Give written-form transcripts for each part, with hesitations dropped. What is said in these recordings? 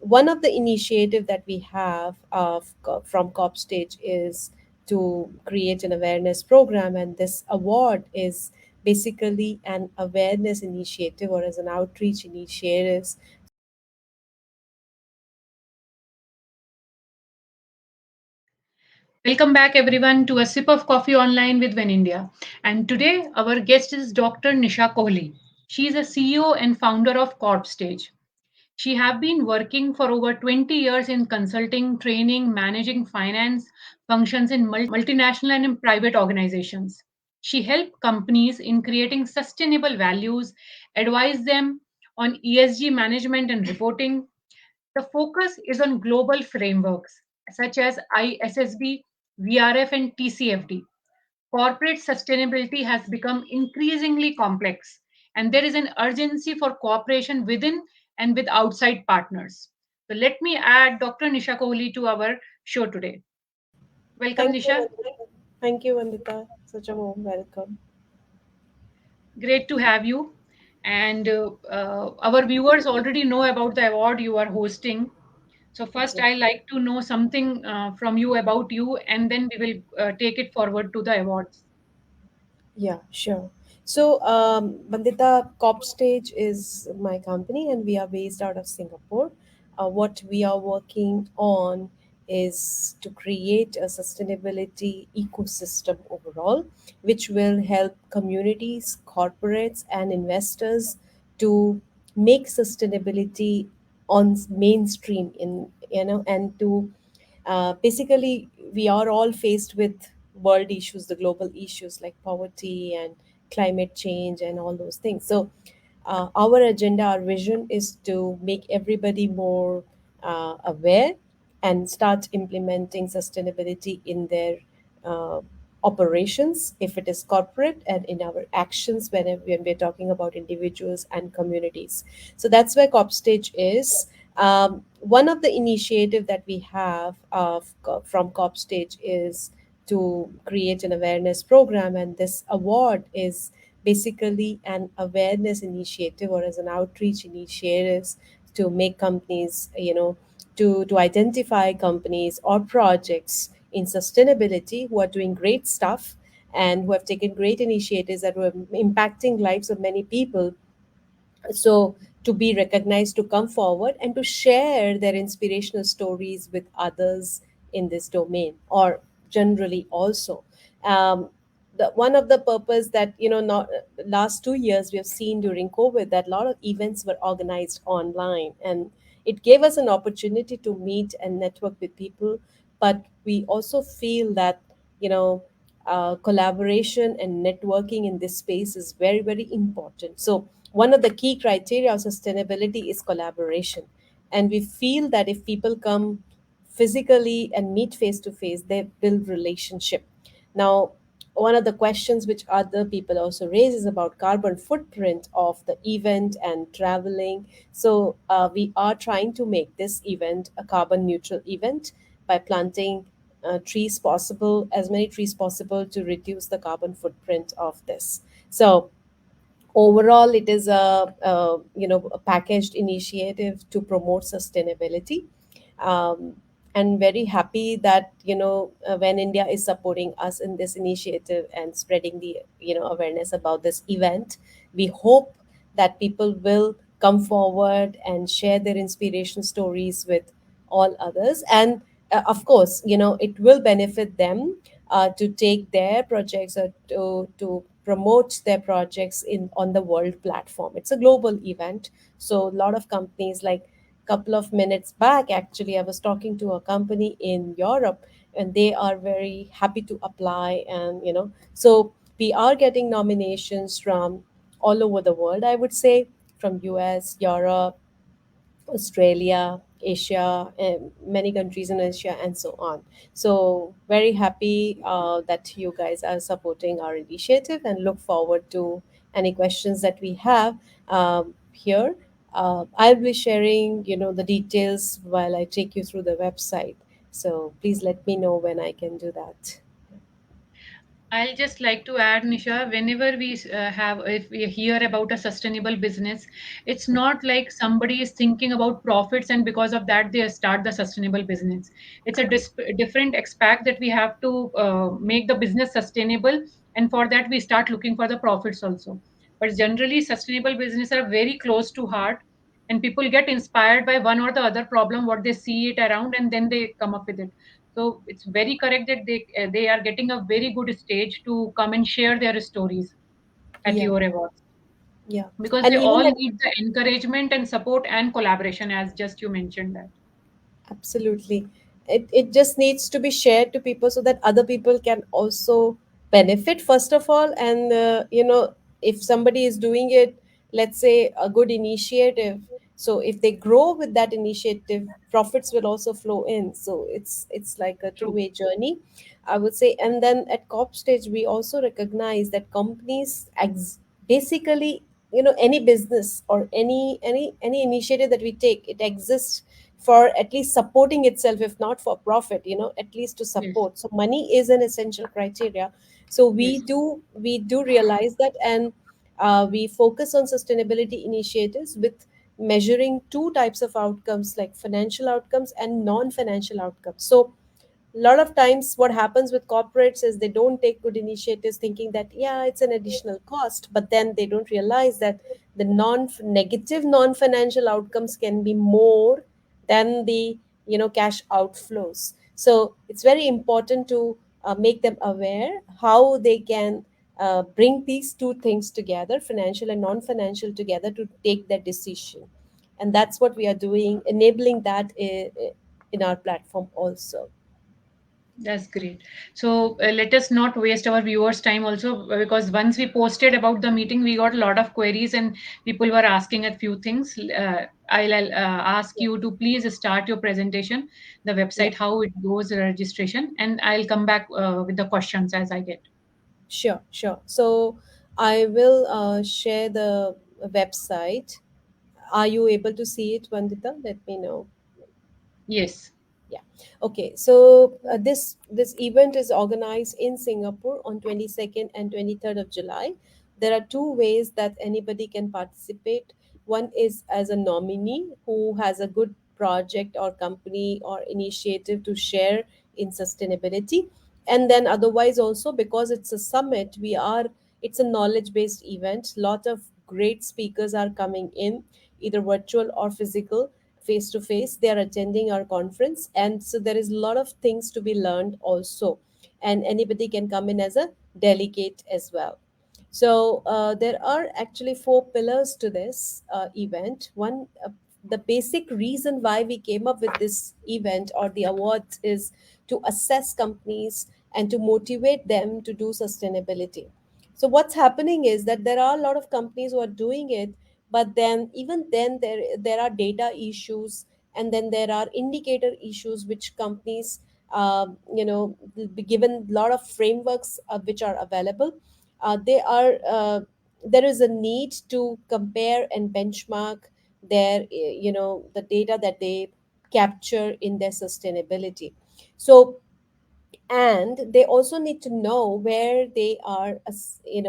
one of the initiative that we have from COP stage is to create an awareness program, and this award is basically an awareness initiative or as an outreach initiative. Welcome back, everyone, to a sip of coffee online with When India. And today, our guest is Dr. Nisha Kohli. She is a CEO and founder of Corp Stage. She have been working for over 20 years in consulting, training, managing finance functions in multinational and in private organizations. She helped companies in creating sustainable values, advise them on ESG management and reporting. The focus is on global frameworks such as ISSB, VRF, and TCFD. Corporate sustainability has become increasingly complex, and there is an urgency for cooperation within and with outside partners. So, let me add Dr. Nisha Kohli to our show today. Welcome, Thank you, Nisha. Vandita. Thank you, Vandita. Such a warm welcome. Great to have you. And our viewers already know about the award you are hosting. So, first, I Exactly. like to know something from you about you, and then we will take it forward to the awards. Yeah, sure. So, Vandita, Cop Stage is my company, and we are based out of Singapore. What we are working on is to create a sustainability ecosystem overall, which will help communities, corporates, and investors to make sustainability on mainstream in and to basically we are all faced with world issues, the global issues like poverty and climate change and all those things. So our agenda, our vision is to make everybody more aware and start implementing sustainability in their uh, operations, if it is corporate, and in our actions when we're talking about individuals and communities. So that's where COP stage is. One of the initiative that we have from COP stage is to create an awareness program, and this award is basically an awareness initiative or as an outreach initiative to make companies, to identify companies or projects in sustainability who are doing great stuff and who have taken great initiatives that were impacting lives of many people, so to be recognized, to come forward and to share their inspirational stories with others in this domain or generally also. One of the purpose that, not last 2 years we have seen during COVID that a lot of events were organized online, and it gave us an opportunity to meet and network with people, but we also feel that, collaboration and networking in this space is very, very important. So one of the key criteria of sustainability is collaboration. And we feel that if people come physically and meet face to face, they build relationship. Now, one of the questions which other people also raise is about carbon footprint of the event and traveling. So we are trying to make this event a carbon neutral event by planting trees possible, as many trees possible, to reduce the carbon footprint of this. So overall it is a packaged initiative to promote sustainability, um, and very happy that when India is supporting us in this initiative and spreading the awareness about this event. We hope that people will come forward and share their inspiration stories with all others, and of course it will benefit them to take their projects or to promote their projects in on the world platform. It's a global event, so a lot of companies, like couple of minutes back actually I was talking to a company in Europe, and they are very happy to apply, and so we are getting nominations from all over the world, I would say, from US, Europe, Australia, Asia, and many countries in Asia, and so on. So, very happy that you guys are supporting our initiative and look forward to any questions that we have here. I'll be sharing, the details while I take you through the website. So, please let me know when I can do that. I'll just like to add, Nisha, whenever if we hear about a sustainable business, it's not like somebody is thinking about profits and because of that they start the sustainable business. It's a different aspect that we have to make the business sustainable, and for that we start looking for the profits also. But generally, sustainable business are very close to heart, and people get inspired by one or the other problem, what they see it around, and then they come up with it. So it's very correct that they are getting a very good stage to come and share their stories at Yeah, your awards, yeah. because And they even all at need the encouragement and support and collaboration, as just you mentioned that. Absolutely. It just needs to be shared to people so that other people can also benefit, first of all. And, if somebody is doing it, let's say a good initiative, so if they grow with that initiative, profits will also flow in. So it's like a True. two-way journey, I would say. And then at COP stage, we also recognize that companies basically, any business or any initiative that we take, it exists for at least supporting itself, if not for profit, at least to Yes. support. So money is an essential criteria. So we Yes. do realize that. And we focus on sustainability initiatives with measuring two types of outcomes, like financial outcomes and non-financial outcomes. So a lot of times what happens with corporates is they don't take good initiatives, thinking that, yeah, it's an additional cost, but then they don't realize that the negative non-financial outcomes can be more than the cash outflows. So it's very important to make them aware how they can bring these two things together, financial and non-financial together, to take that decision. And that's what we are doing, enabling that in our platform also. That's great. So let us not waste our viewers' time also, because once we posted about the meeting, we got a lot of queries and people were asking a few things. I'll ask you to please start your presentation, the Yeah, website, how it goes, registration, and I'll come back with the questions as I get. sure, sure. So I will share the website. Are you able to see it, Vandita? Let me know. Yes. Yeah. Okay. So this event is organized in Singapore on 22nd and 23rd of July. There are two ways that anybody can participate. One is as a nominee who has a good project or company or initiative to share in sustainability. And then otherwise also, because it's a summit, it's a knowledge based event. Lot of great speakers are coming in, either virtual or physical, face to face. They are attending our conference, and so there is a lot of things to be learned also. And anybody can come in as a delegate as well. So there are actually four pillars to this event. One, the basic reason why we came up with this event or the awards is to assess companies and to motivate them to do sustainability. So what's happening is that there are a lot of companies who are doing it, but then even then there are data issues, and then there are indicator issues which companies will be given a lot of frameworks which are available. They are There is a need to compare and benchmark the data that they capture in their sustainability. So, and they also need to know where they are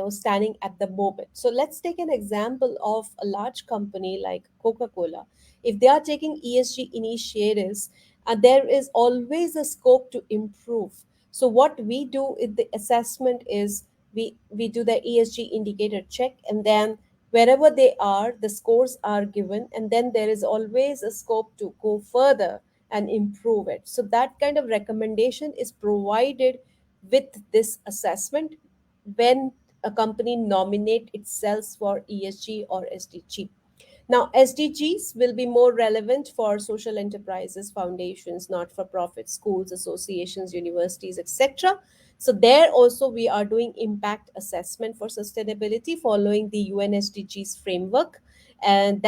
standing at the moment. So let's take an example of a large company like Coca-Cola. If they are taking ESG initiatives, there is always a scope to improve. So what we do in the assessment is we do the ESG indicator check, and then wherever they are, the scores are given, and then there is always a scope to go further and improve it. So that kind of recommendation is provided with this assessment when a company nominate itself for ESG or SDG. Now, SDGs will be more relevant for social enterprises, foundations, not for profit, schools, associations, universities, etc. So, there also we are doing impact assessment for sustainability following the UN SDGs framework. And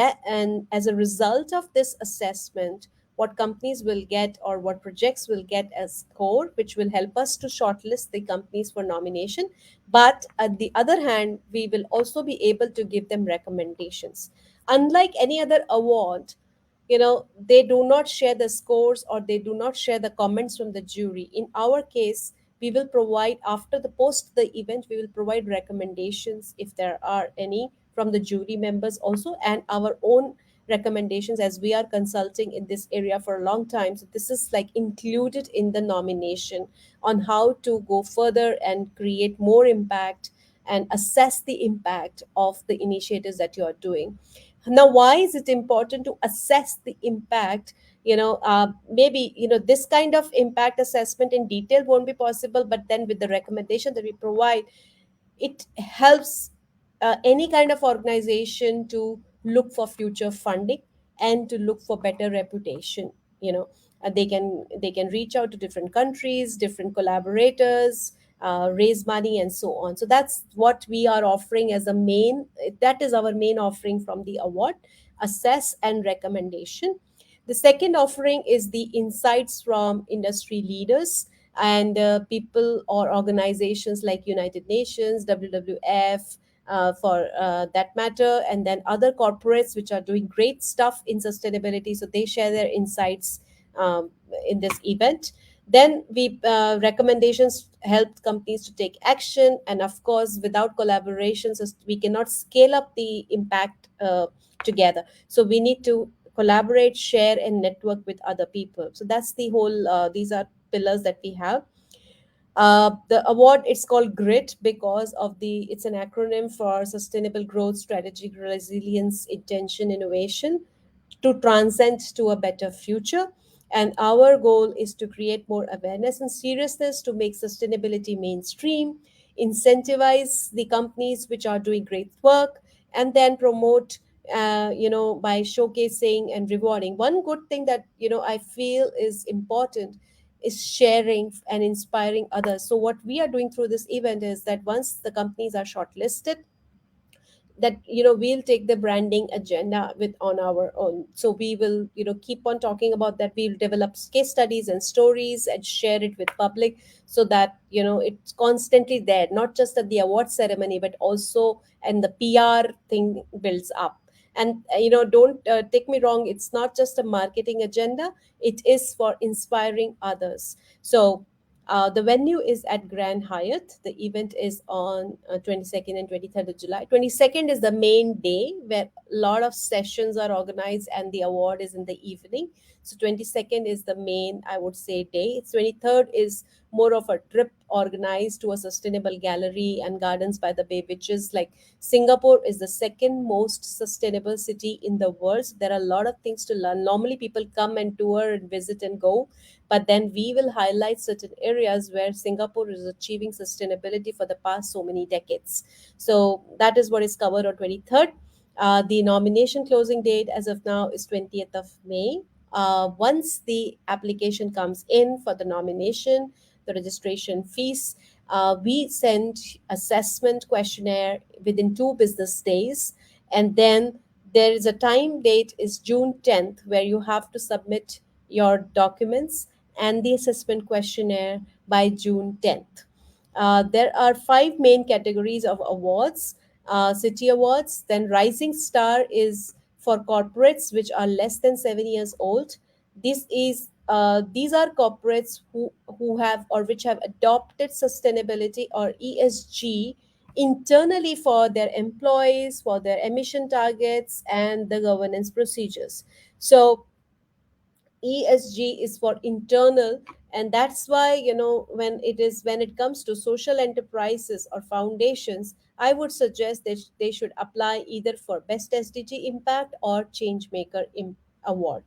as a result of this assessment, what companies will get or what projects will get as score, which will help us to shortlist the companies for nomination. But at the other hand, we will also be able to give them recommendations. Unlike any other award, they do not share the scores or they do not share the comments from the jury. In our case, we will provide, after the post the event, we will provide recommendations if there are any from the jury members also, and our own recommendations, as we are consulting in this area for a long time. So this is like included in the nomination on how to go further and create more impact and assess the impact of the initiatives that you are doing. Now, why is it important to assess the impact? Maybe this kind of impact assessment in detail won't be possible, but then with the recommendation that we provide, it helps any kind of organization to look for future funding and to look for better reputation. They can reach out to different countries, different collaborators, raise money and so on. So that's what we are offering as a main, that is our main offering from the award: assess and recommendation. The second offering is the insights from industry leaders and people or organizations like United Nations, WWF, for that matter, and then other corporates which are doing great stuff in sustainability. So they share their insights um, in this event. Then we recommendations help companies to take action, and of course, without collaborations, we cannot scale up the impact together. So we need to collaborate, share, and network with other people. So that's the whole. These are pillars that we have. The award, it's called GRIT because of the it's an acronym for Sustainable Growth, Strategic Resilience, Intention, Innovation, to transcend to a better future. And our goal is to create more awareness and seriousness to make sustainability mainstream, incentivize the companies which are doing great work, and then promote, by showcasing and rewarding. One good thing that I feel is important is sharing and inspiring others. So what we are doing through this event is that once the companies are shortlisted, that we'll take the branding agenda with on our own. So we will keep on talking about that. We'll develop case studies and stories and share it with public, so that it's constantly there, not just at the award ceremony, but also, and the PR thing builds up. And don't take me wrong, it's not just a marketing agenda, it is for inspiring others. So the venue is at Grand Hyatt. The event is on 22nd and 23rd of July. 22nd is the main day where a lot of sessions are organized and the award is in the evening. So 22nd is the main, I would say, day. It's 23rd is more of a trip organized to a sustainable gallery and gardens by the bay, which is like Singapore is the second most sustainable city in the world. So there are a lot of things to learn. Normally people come and tour and visit and go, but then we will highlight certain areas where Singapore is achieving sustainability for the past so many decades. So that is what is covered on 23rd. The nomination closing date as of now is 20th of May. Once the application comes in for the nomination, the registration fees, we send assessment questionnaire within 2 business days, and then there is a time date is June 10th where you have to submit your documents and the assessment questionnaire by June 10th. There are 5 main categories of awards: City Awards, then Rising Star is for corporates which are less than 7 years old. These are corporates who have or which have adopted sustainability or ESG internally for their employees, for their emission targets, and the governance procedures. So ESG is for internal, and that's why when it comes to social enterprises or foundations, I would suggest that they should apply either for best SDG impact or change maker award.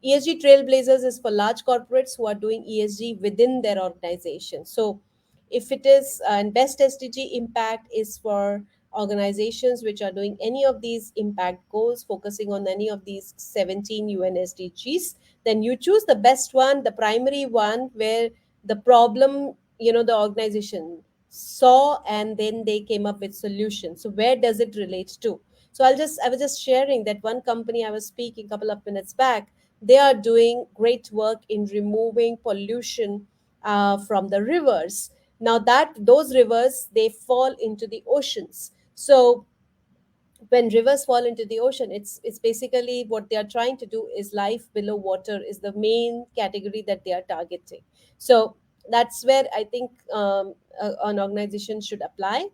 ESG trailblazers is for large corporates who are doing ESG within their organization. So if it is, and best SDG impact is for organizations which are doing any of these impact goals, focusing on any of these 17 UN SDGs, then you choose the best one, the primary one, where the problem, the organization saw, and then they came up with solutions. So where does it relate to? So I was just sharing that one company I was speaking a couple of minutes back, they are doing great work in removing pollution from the rivers. Now that those rivers, they fall into the oceans. So when rivers fall into the ocean, it's basically what they are trying to do is life below water is the main category that they are targeting. So That's where I think an organization should apply.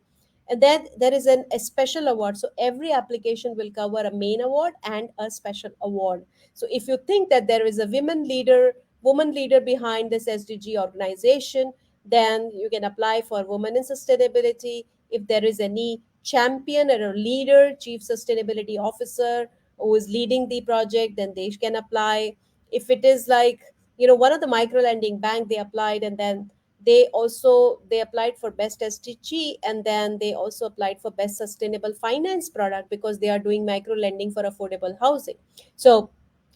And then there is a special award. So every application will cover a main award and a special award. So if you think that there is a woman leader behind this SDG organization, then you can apply for women in sustainability. If there is any champion or a leader, chief sustainability officer who is leading the project, then they can apply. If it is like, one of the micro lending bank, they applied, and then they applied for best SDG, and then they also applied for best sustainable finance product because they are doing micro lending for affordable housing. So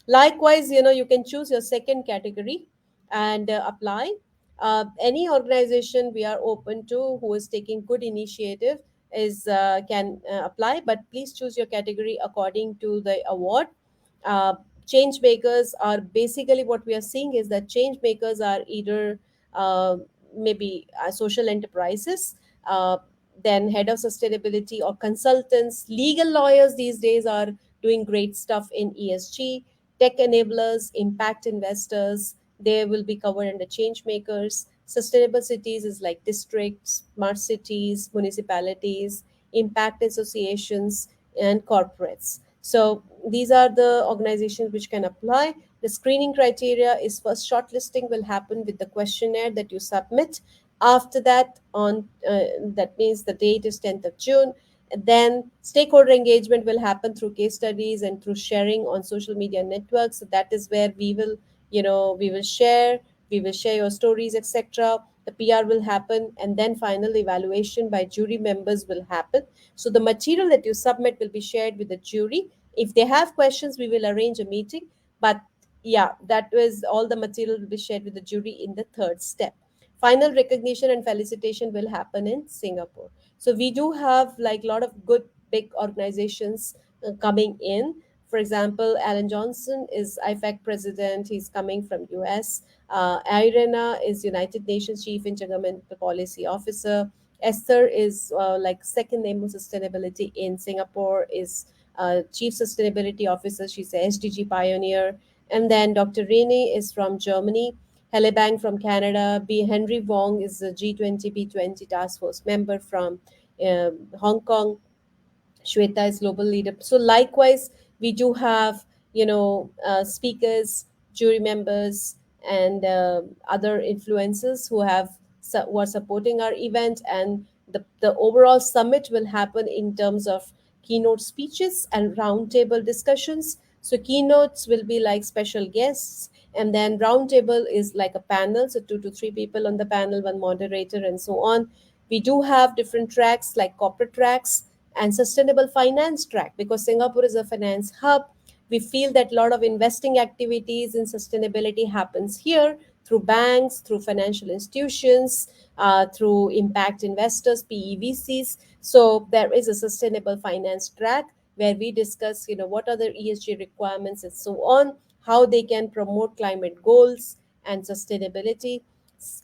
likewise, you can choose your second category and apply. Any organization we are open to who is taking good initiative is can apply, but please choose your category according to the award. uh, Change makers are basically, what we are seeing is that change makers are either uh, maybe social enterprises, uh, then head of sustainability or consultants. Legal lawyers these days are doing great stuff in ESG. Tech enablers, impact investors, they will be covered under change makers. Sustainable cities is like districts, smart cities, municipalities, impact associations, and corporates. So these are the organizations which can apply. The screening criteria is, first shortlisting will happen with the questionnaire that you submit. After that, on that means the date is 10th of June. Then stakeholder engagement will happen through case studies and through sharing on social media networks. So that is where we will share your stories, etc. The PR will happen, and then final evaluation by jury members will happen. So the material that you submit will be shared with the jury. If they have questions, we will arrange a meeting. But yeah, that was all. The material will be shared with the jury in the third step. Final recognition and felicitation will happen in Singapore. So we do have like a lot of good big organizations coming in. For example, Alan Johnson is IFAC president. He's coming from US. Irena is United Nations chief intergovernmental policy officer. Esther is like second name of sustainability in Singapore, is chief sustainability officer. She's a SDG pioneer. And then Dr. Rini is from Germany. Hele Bang from Canada. B. Henry Wong is a G20 B20 task force member from Hong Kong. Shweta is global leader. So likewise, we do have speakers, jury members, and other influencers who are supporting our event. And the overall summit will happen in terms of keynote speeches and roundtable discussions. So keynotes will be like special guests, and then roundtable is like a panel. So 2 to 3 people on the panel, one moderator, and so on. We do have different tracks like corporate tracks and sustainable finance track, because Singapore is a finance hub. We feel that a lot of investing activities in sustainability happens here through banks, through financial institutions, through impact investors, PEVCs. So there is a sustainable finance track where we discuss, what are the ESG requirements and so on, how they can promote climate goals and sustainability.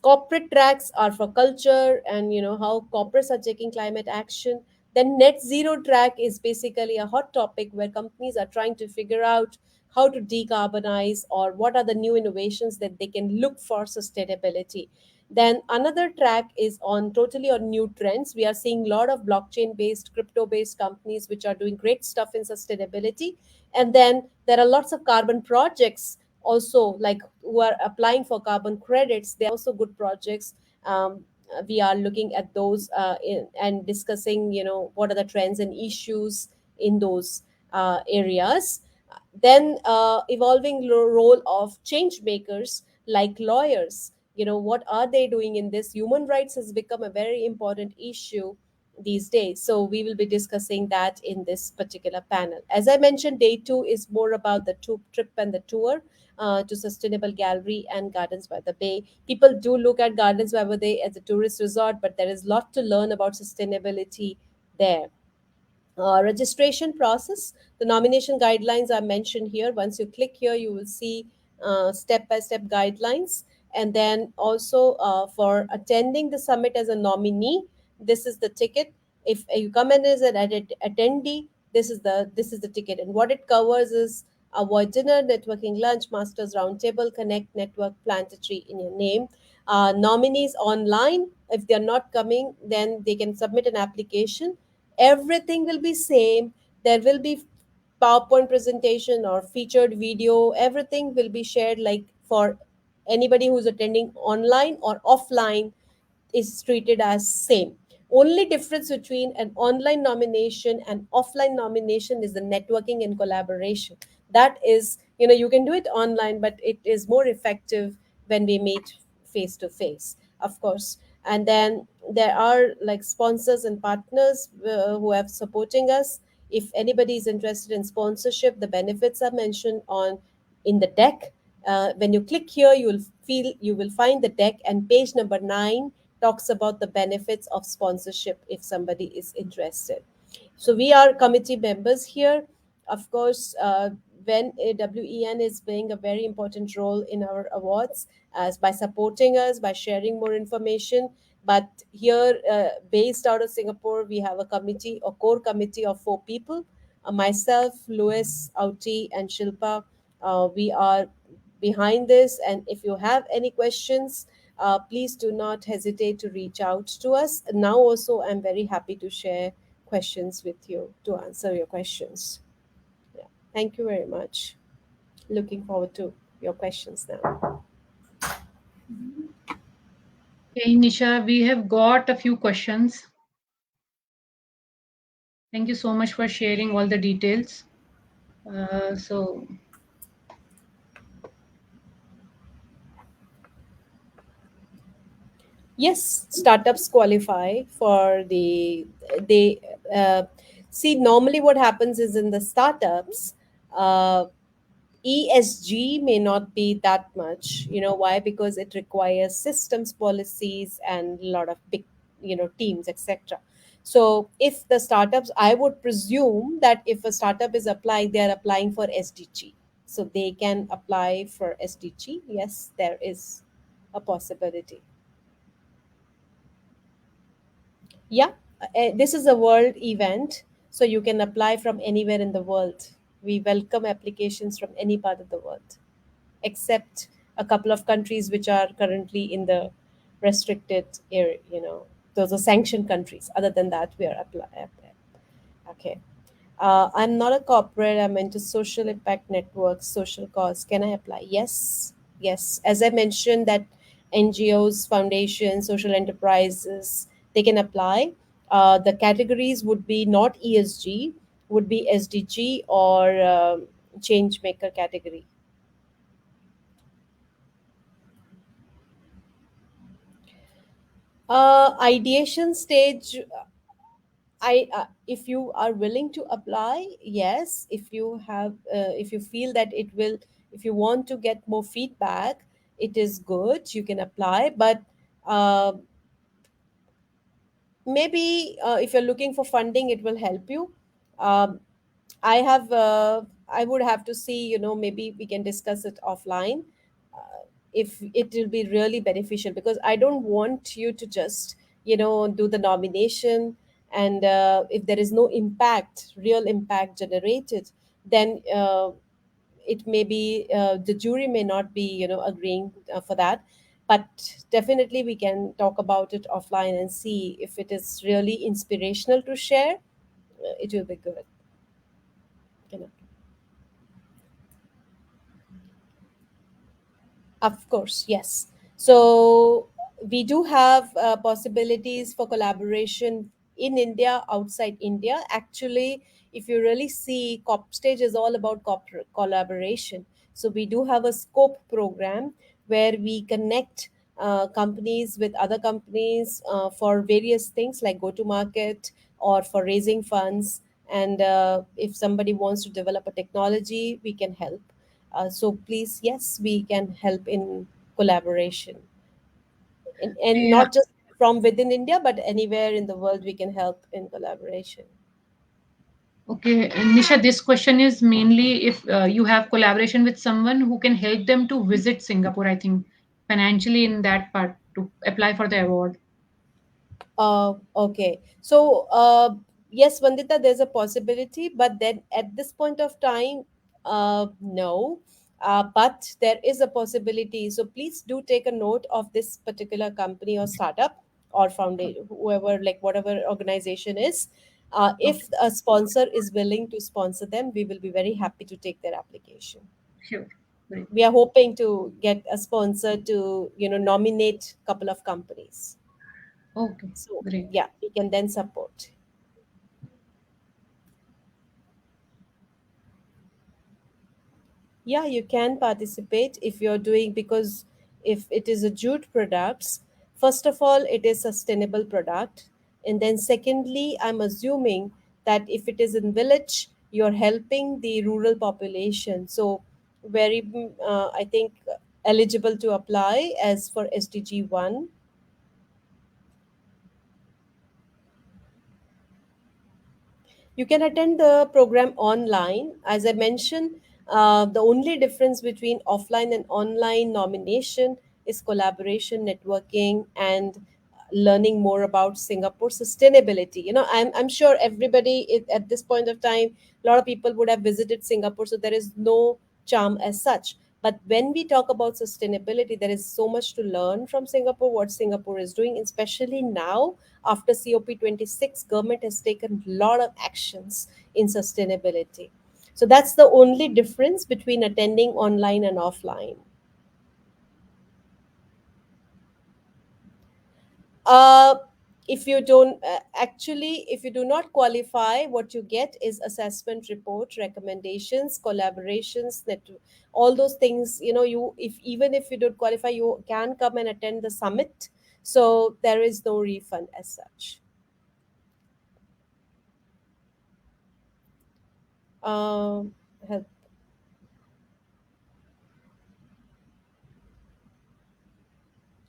Corporate tracks are for culture and how corporates are taking climate action. Then net zero track is basically a hot topic where companies are trying to figure out how to decarbonize or what are the new innovations that they can look for sustainability. Then another track is on totally on new trends. We are seeing a lot of blockchain based, crypto based companies which are doing great stuff in sustainability. And then there are lots of carbon projects also, like who are applying for carbon credits. They're also good projects. We are looking at those and discussing, what are the trends and issues in those areas. Then evolving role of change makers like lawyers. What are they doing in this? Human rights has become a very important issue these days. So we will be discussing that in this particular panel. As I mentioned, day two is more about the trip and the tour to Sustainable Gallery and Gardens by the Bay. People do look at Gardens by the Bay as a tourist resort, but there is a lot to learn about sustainability there. Registration process, the nomination guidelines are mentioned here. Once you click here, you will see step by step guidelines. And then also for attending the summit as a nominee, this is the ticket. If you come in as an attendee, this is the ticket, and what it covers is avoid dinner, networking lunch, masters roundtable, connect, network, plant a tree in your name. Nominees online, if they're not coming, then they can submit an application. Everything will be same. There will be PowerPoint presentation or featured video. Everything will be shared like for anybody who's attending online or offline is treated as same. Only difference between an online nomination and offline nomination is the networking and collaboration. That is, you can do it online, but it is more effective when we meet face to face, of course. And then there are like sponsors and partners who have supporting us. If anybody is interested in sponsorship, the benefits are mentioned on in the deck. When you click here, you will find the deck, and page number 9 talks about the benefits of sponsorship if somebody is interested. So we are committee members here. Of course, when WEN is playing a very important role in our awards, as by supporting us, by sharing more information. But here, based out of Singapore, we have a committee, a core committee of 4 people. Myself, Louis, Auti, and Shilpa. We are behind this. And if you have any questions, please do not hesitate to reach out to us. Now, also, I'm very happy to share questions with you to answer your questions. Yeah. Thank you very much. Looking forward to your questions now. Okay, Nisha, we have got a few questions. Thank you so much for sharing all the details. So, Yes, startups qualify for they see, normally what happens is in the startups, uh, ESG may not be that much. You know why? Because it requires systems, policies, and a lot of big, teams, etc. So if the startups, I would presume that if a startup is applying, they are applying for SDG. So they can apply for SDG. Yes, there is a possibility. Yeah, this is a world event, so you can apply from anywhere in the world. We welcome applications from any part of the world, except a couple of countries which are currently in the restricted area. Those are sanctioned countries. Other than that, we are apply. Okay. I'm not a corporate. I'm into social impact networks, social cause. Can I apply? Yes, yes. As I mentioned, that NGOs, foundations, social enterprises, they can apply. The categories would be not ESG, would be SDG or change maker category. Ideation stage, if you are willing to apply, yes. If you have, if you feel that it will, if you want to get more feedback, it is good. You can apply, but uh, maybe if you're looking for funding, it will help you. Um, I would have to see. Maybe we can discuss it offline. If it will be really beneficial, because I don't want you to just do the nomination, and if there is no impact, real impact generated, then it may be, the jury may not be agreeing for that. But definitely we can talk about it offline and see if it is really inspirational to share. It will be good. you know Of course, yes. So we do have possibilities for collaboration in India, outside India. Actually, if you really see, COP stage is all about collaboration. So we do have a scope program where we connect companies with other companies for various things like go to market or for raising funds. And if somebody wants to develop a technology, we can help. So please, yes, we can help in collaboration, and yeah, not just from within India, but anywhere in the world we can help in collaboration. okay, Nisha, this question is mainly if you have collaboration with someone who can help them to visit Singapore, I think, financially in that part to apply for the award. Okay. So, yes, Vandita, there's a possibility, but then at this point of time, No, but there is a possibility. So please do take a note of this particular company or startup or foundation, whoever, like whatever organization is. Okay. If a sponsor is willing to sponsor them, we will be very happy to take their application. Sure. Great. We are hoping to get a sponsor to, nominate a couple of companies. Okay. So Great. yeah, we can then support. Yeah, you can participate if you're doing, because if it is a jute products, first of all, it is sustainable product, and then secondly, I'm assuming that if it is in village, you're helping the rural population. So very, I think, eligible to apply as for SDG 1. You can attend the program online. As I mentioned, the only difference between offline and online nomination is collaboration, networking, and learning more about Singapore sustainability. I'm sure everybody at this point of time, a lot of people would have visited Singapore, so there is no charm as such. But when we talk about sustainability, there is so much to learn from Singapore, what Singapore is doing, especially now after COP26, government has taken a lot of actions in sustainability. So that's the only difference between attending online and offline. Uh, if you don't actually, if you do not qualify, what you get is assessment report, recommendations, collaborations, that all those things. You, if even if you don't qualify, you can come and attend the summit. So there is no refund as such. Um, help.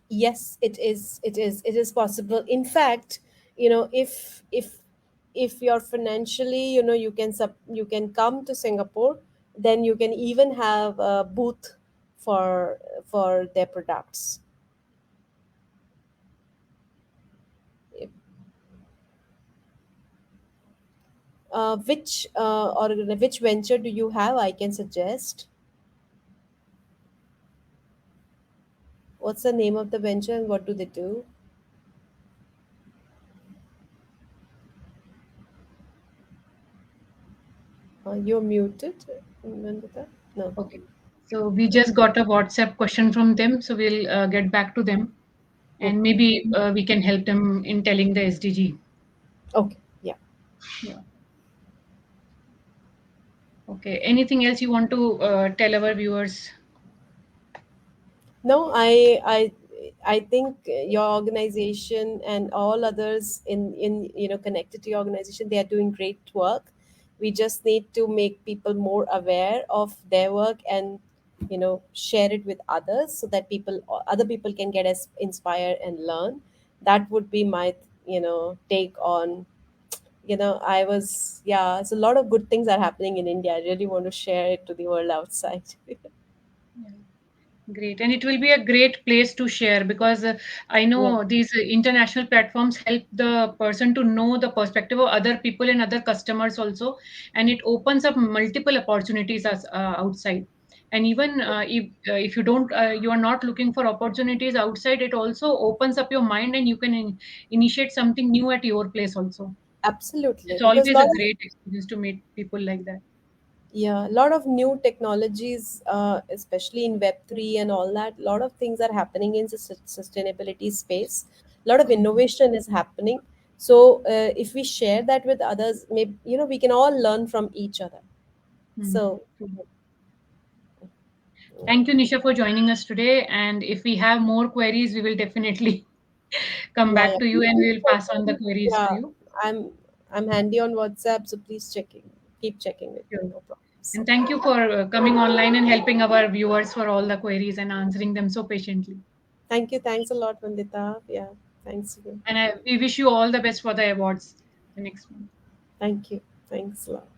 Yes, it is, it is possible. In fact, if you're financially, you can come to Singapore, then you can even have a booth for their products. Which venture do you have? I can suggest. What's the name of the venture and what do they do? You're muted, Nandita. No. Okay. So we just got a WhatsApp question from them, so we'll get back to them, and Okay. maybe we can help them in telling the SDG. Okay. Yeah. Yeah. Okay. Anything else you want to tell our viewers? No, I think your organization and all others in connected to your organization, they are doing great work. We just need to make people more aware of their work and share it with others so that other people can get as inspired and learn. That would be my take on. I was, yeah, it's a lot of good things are happening in India. I really want to share it to the world outside. Yeah. Great. And it will be a great place to share because I Yeah, know these international platforms help the person to know the perspective of other people and other customers also. And it opens up multiple opportunities as outside. And even if you don't, you are not looking for opportunities outside, it also opens up your mind and you can initiate something new at your place also. absolutely, It's because a always lot a of, great experience to meet people like that. yeah, a lot of new technologies, especially in Web3 and all that. A lot of things are happening in the sustainability space. A lot of Mhm. innovation is happening. So if we share that with others, maybe we can all learn from each other. Mhm. So Thank you, Nisha, for joining us today. And if we have more queries, we will definitely come yeah, back yeah. to you Please and keep we will pass on the checking. queries to Yeah, you. I'm I'm handy on WhatsApp, so please keep checking with me. Sure. No problems. And thank you for coming online and helping our viewers for all the queries and answering them so patiently. Thank you. Thanks a lot, Vandita. Yeah, thanks again. And we wish you all the best for the awards the next month. Thank you. Thanks a lot.